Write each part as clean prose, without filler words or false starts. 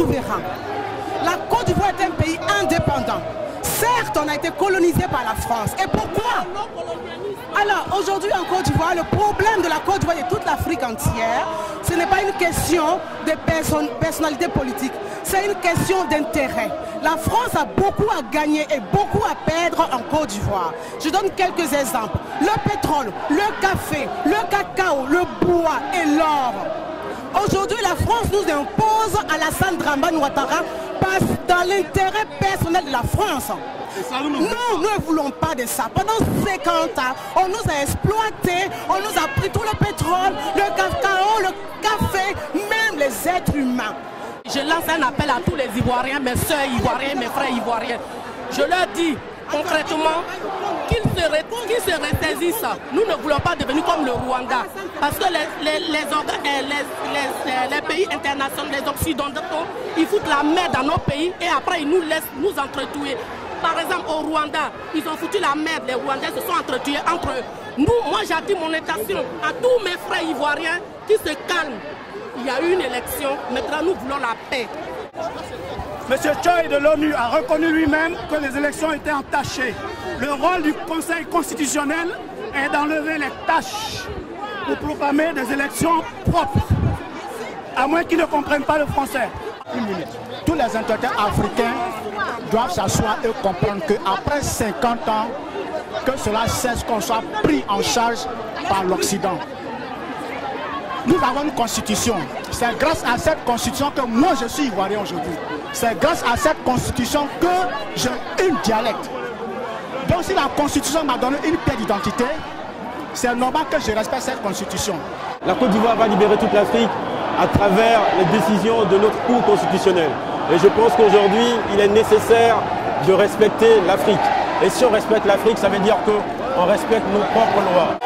souverain. La Côte d'Ivoire est un pays indépendant. Certes, on a été colonisé par la France. Et pourquoi? Alors, aujourd'hui en Côte d'Ivoire, le problème de la Côte d'Ivoire et de toute l'Afrique entière, ce n'est pas une question de personnalité politique, c'est une question d'intérêt. La France a beaucoup à gagner et beaucoup à perdre en Côte d'Ivoire. Je donne quelques exemples. Le pétrole, le café, le cacao, le bois et l'or. Aujourd'hui, la France nous impose Alassane Dramane Ouattara dans l'intérêt personnel de la France. Nous ne voulons pas de ça. Pendant 50 ans, on nous a exploités, on nous a pris tout le pétrole, le cacao, le café, même les êtres humains. Je lance un appel à tous les Ivoiriens, mes soeurs ivoiriens, mes frères ivoiriens. Je leur dis concrètement qu'ils se ressaisissent. Nous ne voulons pas devenir comme le Rwanda. Parce que les pays internationaux, les occidentaux, ils foutent la merde dans nos pays et après ils nous laissent nous entretuer. Par exemple au Rwanda, ils ont foutu la merde, les Rwandais se sont entretués entre eux. Nous, moi j'attire mon intention à tous mes frères ivoiriens qui se calment. Il y a eu une élection, maintenant nous voulons la paix. Monsieur Choi de l'ONU a reconnu lui-même que les élections étaient entachées. Le rôle du Conseil constitutionnel est d'enlever les tâches pour proclamer des élections propres, à moins qu'ils ne comprennent pas le français. Une minute. Tous les intellectuels africains doivent s'asseoir et comprendre qu'après 50 ans, que cela cesse qu'on soit pris en charge par l'Occident. Nous avons une constitution. C'est grâce à cette constitution que moi je suis ivoirien aujourd'hui. C'est grâce à cette constitution que j'ai une dialecte. Donc si la constitution m'a donné une pièce d'identité, c'est normal que je respecte cette constitution. La Côte d'Ivoire va libérer toute l'Afrique à travers les décisions de notre Cour constitutionnelle. Et je pense qu'aujourd'hui, il est nécessaire de respecter l'Afrique. Et si on respecte l'Afrique, ça veut dire qu'on respecte nos propres lois.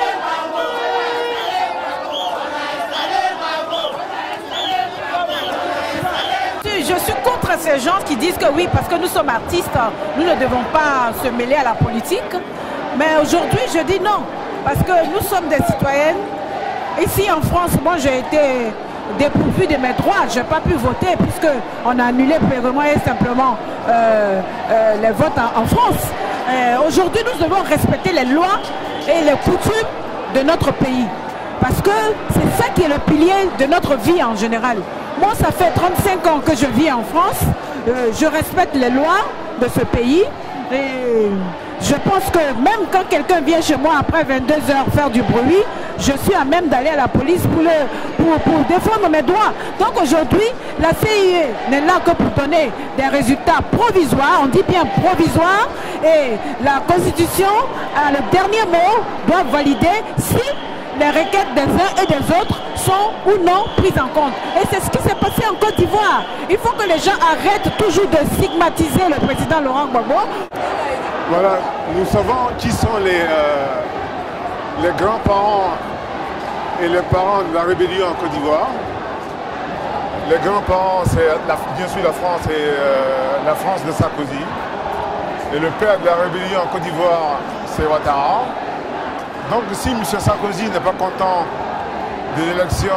Je suis contre ces gens qui disent que oui, parce que nous sommes artistes, nous ne devons pas se mêler à la politique. Mais aujourd'hui, je dis non, parce que nous sommes des citoyennes. Ici en France, moi j'ai été dépourvue de mes droits, je n'ai pas pu voter puisqu'on a annulé purement et simplement les votes en France. Aujourd'hui, nous devons respecter les lois et les coutumes de notre pays. Parce que c'est ça qui est le pilier de notre vie en général. Moi, ça fait 35 ans que je vis en France. Je respecte les lois de ce pays. Et je pense que même quand quelqu'un vient chez moi après 22 heures faire du bruit, je suis à même d'aller à la police pour défendre mes droits. Donc aujourd'hui, la CIE n'est là que pour donner des résultats provisoires. On dit bien provisoires. Et la Constitution, à le dernier mot, doit valider si les requêtes des uns et des autres sont ou non prises en compte. Et c'est ce qui s'est passé en Côte d'Ivoire. Il faut que les gens arrêtent toujours de stigmatiser le président Laurent Gbagbo. Voilà, nous savons qui sont les grands-parents et les parents de la rébellion en Côte d'Ivoire. Les grands-parents, c'est bien sûr la France et la France de Sarkozy. Et le père de la rébellion en Côte d'Ivoire, c'est Ouattara. Donc si M. Sarkozy n'est pas content de l'élection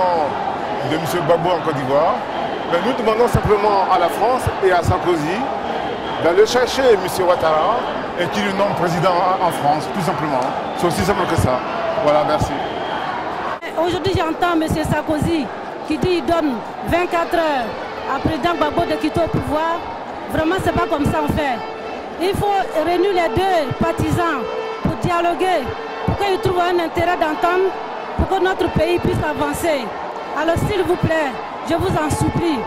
de M. Gbagbo en Côte d'Ivoire, nous demandons simplement à la France et à Sarkozy d'aller chercher M. Ouattara et qu'il le nomme président en France, tout simplement. C'est aussi simple que ça. Voilà, merci. Aujourd'hui, j'entends M. Sarkozy qui dit qu'il donne 24 heures à président Gbagbo de quitter au pouvoir. Vraiment, c'est pas comme ça en fait. Il faut réunir les deux partisans pour dialoguer, pour qu'ils trouvent un intérêt d'entendre, pour que notre pays puisse avancer. Alors s'il vous plaît, je vous en supplie,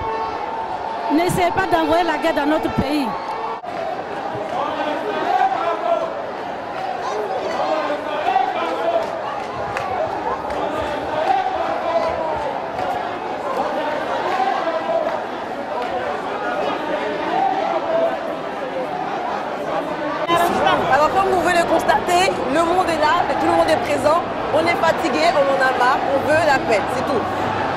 n'essayez pas d'envoyer la guerre dans notre pays. Alors comme vous pouvez le constater, le monde est là, tout le monde est présent, on est fatigué, on en a marre, on veut la paix, c'est tout.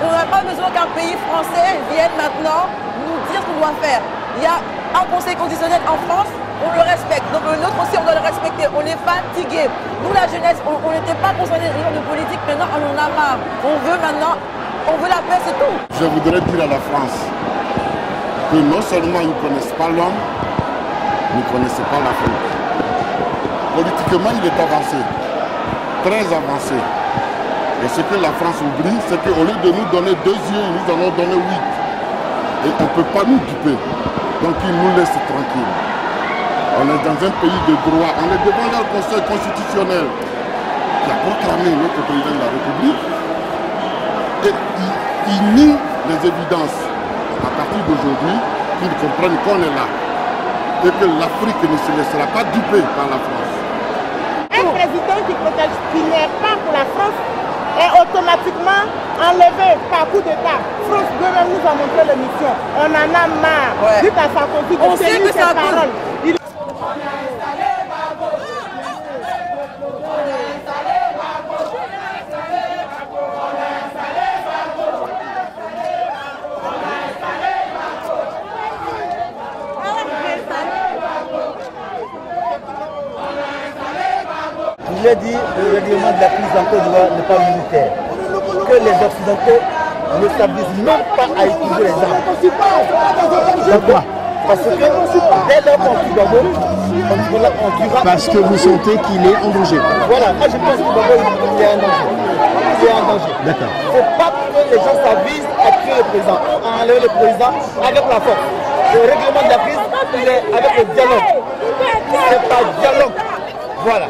On n'a pas besoin qu'un pays français vienne maintenant nous dire ce qu'on doit faire. Il y a un conseil constitutionnel en France, on le respecte, donc le nôtre aussi on doit le respecter, on est fatigué. Nous la jeunesse, on n'était pas concernés des gens de politique, maintenant on en a marre. On veut maintenant, on veut la paix, c'est tout. Je voudrais dire à la France que non seulement ils ne connaissent pas l'homme, mais ils ne connaissent pas l'Afrique. Politiquement, il est avancé, très avancé. Et ce que la France oublie, c'est qu'au lieu de nous donner 2 yeux, ils nous en ont donné 8. Et on ne peut pas nous duper. Donc ils nous laissent tranquilles. On est dans un pays de droit, on est devant le Conseil constitutionnel qui a proclamé notre président de la République. Et il nie les évidences à partir d'aujourd'hui qu'ils comprennent qu'on est là. Et que l'Afrique ne se laissera pas duper par la France. Un président qui n'est pas pour la France est automatiquement enlevé par coup d'État. France 2 même nous a montré l'émission. On en a marre. Ouais. Dites à Sarkozy de tenir ses paroles. Je l'ai dit, le règlement de la crise en Côte d'Ivoire n'est pas militaire. Que les Occidentaux ne s'abusent même pas à utiliser les armes. Pourquoi? Parce que dès lors qu'on tue Gbagbo, on tuera. Parce que vous sentez qu'il est en danger. Voilà, moi je pense que Gbagbo il est en danger. Il est en danger. D'accord. Il ne faut pas que les gens s'avisent à tuer le président, à enlever le président avec la force. Le règlement de la crise, il est avec le dialogue. C'est pas dialogue. Voilà.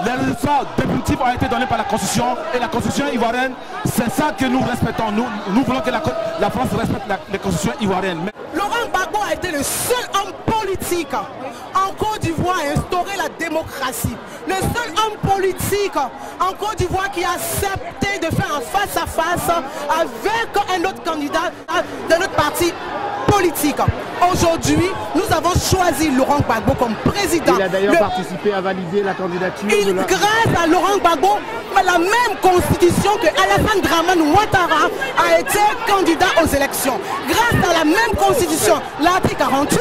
Les résultats définitifs ont été donnés par la Constitution et la Constitution ivoirienne, c'est ça que nous respectons. Nous voulons que la France respecte la Constitution ivoirienne. Mais... Laurent Gbagbo a été le seul homme politique en Côte d'Ivoire à instaurer la démocratie. Le seul homme politique en Côte d'Ivoire qui a accepté de faire un face-à-face avec un autre candidat de notre parti politique. Aujourd'hui, nous avons choisi Laurent Gbagbo comme président. Il a d'ailleurs participé à valider la candidature. Grâce à Laurent Gbagbo, la même constitution que Alassane Dramane Ouattara a été candidat aux élections. Grâce à la même constitution, l'article 48,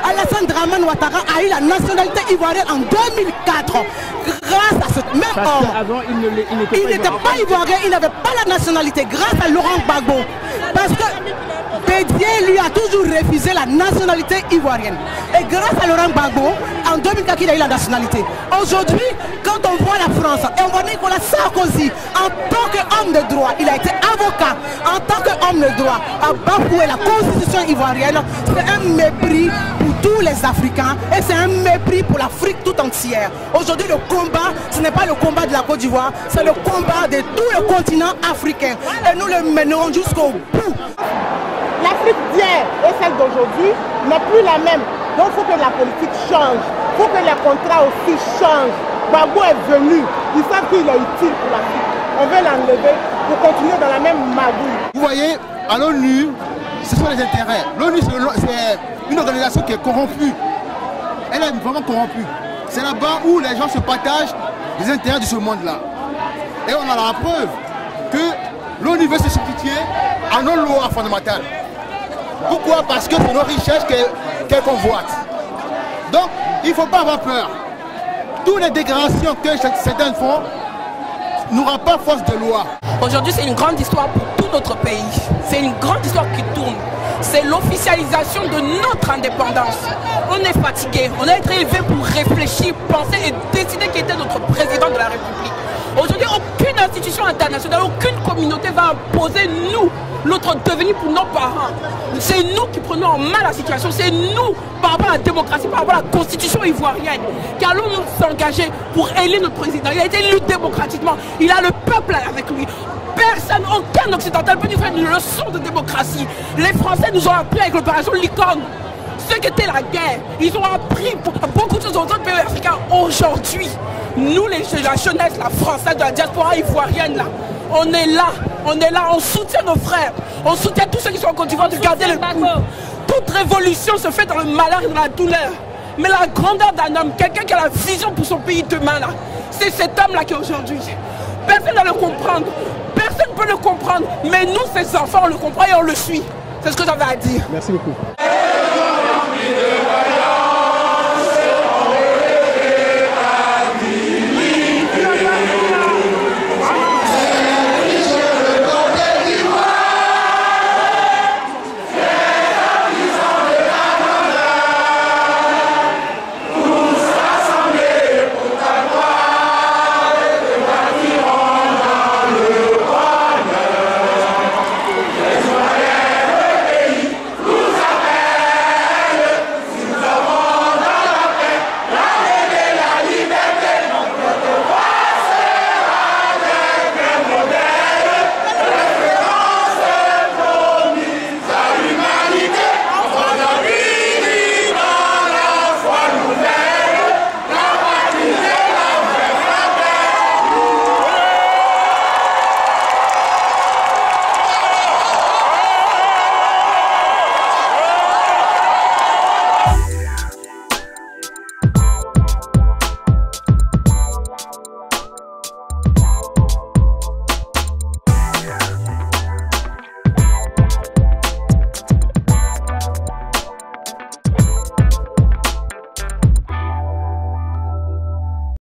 Alassane Dramane Ouattara a eu la nationalité ivoirienne en 2004. Grâce à ce même homme. Avant, il n'était pas ivoirien, il n'avait pas la nationalité. Grâce à Laurent Gbagbo. Parce que Bédier lui a toujours refusé la nationalité ivoirienne. Et grâce à Laurent Gbagbo, en 2004, il a eu la nationalité. Aujourd'hui, quand on voit la France et on voit Nicolas Sarkozy, en tant qu'homme de droit, il a été avocat, en tant qu'homme de droit, à bafouer la constitution ivoirienne, c'est un mépris pour tous les Africains et c'est un mépris pour l'Afrique tout entière. Aujourd'hui, le combat, ce n'est pas le combat de la Côte d'Ivoire, c'est le combat de tout le continent africain. Et nous le mènerons jusqu'au bout. L'Afrique d'hier et celle d'aujourd'hui n'est plus la même. Donc il faut que la politique change. Il faut que les contrats aussi changent. Gbagbo est venu. Ils savent qu'il est utile pour l'Afrique. On veut l'enlever pour continuer dans la même magouille. Vous voyez, à l'ONU, ce sont les intérêts. L'ONU, c'est une organisation qui est corrompue. Elle est vraiment corrompue. C'est là-bas où les gens se partagent les intérêts de ce monde-là. Et on a la preuve que l'ONU veut se substituer à nos lois fondamentales. Pourquoi? Parce que c'est nos richesses qu'elle convoite. Donc, il ne faut pas avoir peur. Toutes les dégradations que certains font n'aura pas force de loi. Aujourd'hui, c'est une grande histoire pour tout notre pays. C'est une grande histoire qui tourne. C'est l'officialisation de notre indépendance. On est fatigué, on a été élevé pour réfléchir, penser et décider qui était notre président de la République. Aujourd'hui, aucune institution internationale, aucune communauté va imposer nous, notre devenir pour nos parents. C'est nous qui prenons en main la situation, c'est nous, par rapport à la démocratie, par rapport à la constitution ivoirienne, qui allons nous s'engager pour élire notre président. Il a été élu démocratiquement, il a le peuple avec lui. Personne, aucun occidental peut nous faire une leçon de démocratie. Les Français nous ont appris avec l'opération Licorne ce qu'était la guerre. Ils ont appris beaucoup de choses aux autres pays africains. Aujourd'hui, nous, la jeunesse, la française de la diaspora ivoirienne, là, on est là, on soutient nos frères, on soutient tous ceux qui sont en Côte d'Ivoire de garder le coup. Toute révolution se fait dans le malheur et dans la douleur. Mais la grandeur d'un homme, quelqu'un qui a la vision pour son pays demain, là, c'est cet homme-là qui est aujourd'hui. Personne ne le comprendre. Personne ne peut le comprendre. Mais nous, ces enfants, on le comprend et on le suit. C'est ce que j'avais à dire. Merci beaucoup.